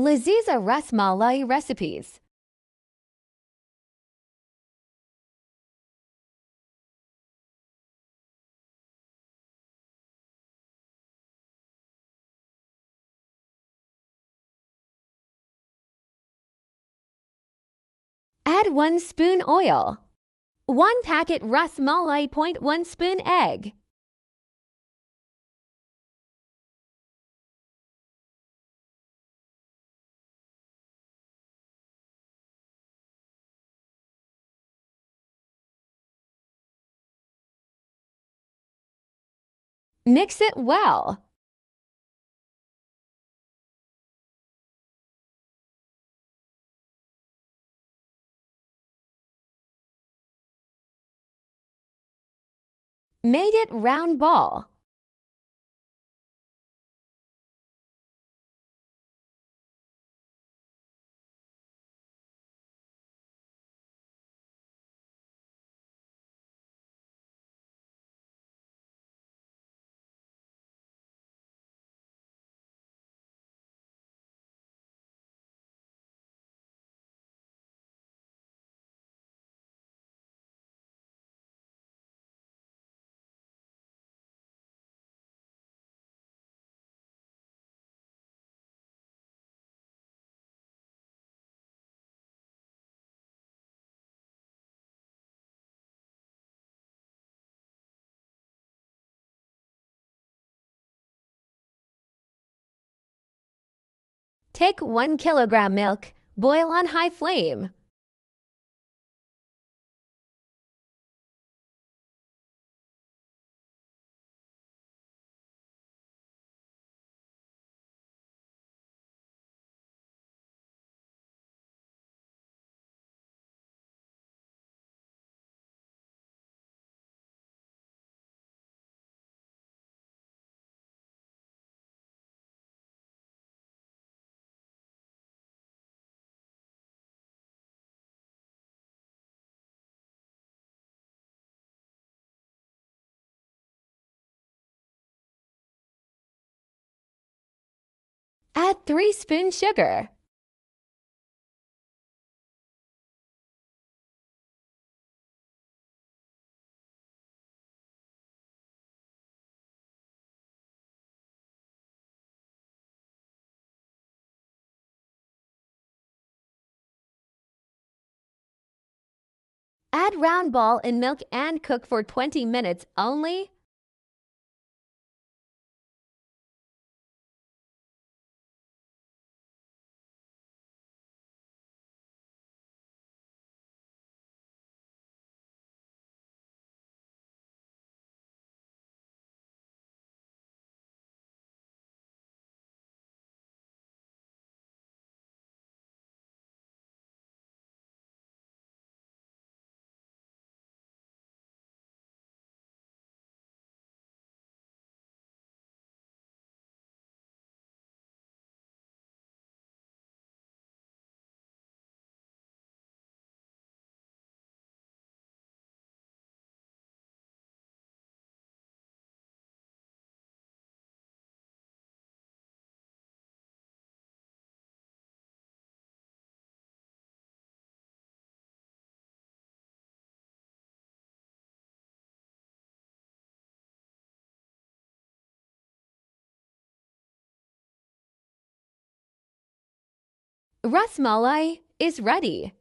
Laziza Ras Malai recipes. Add 1 spoon oil. 1 packet Ras Malai. 1 spoon egg. Mix it well. Made it round ball. Take 1 kilogram milk, boil on high flame. Add 3 spoons sugar. Add round ball in milk and cook for 20 minutes only. Ras Malai is ready.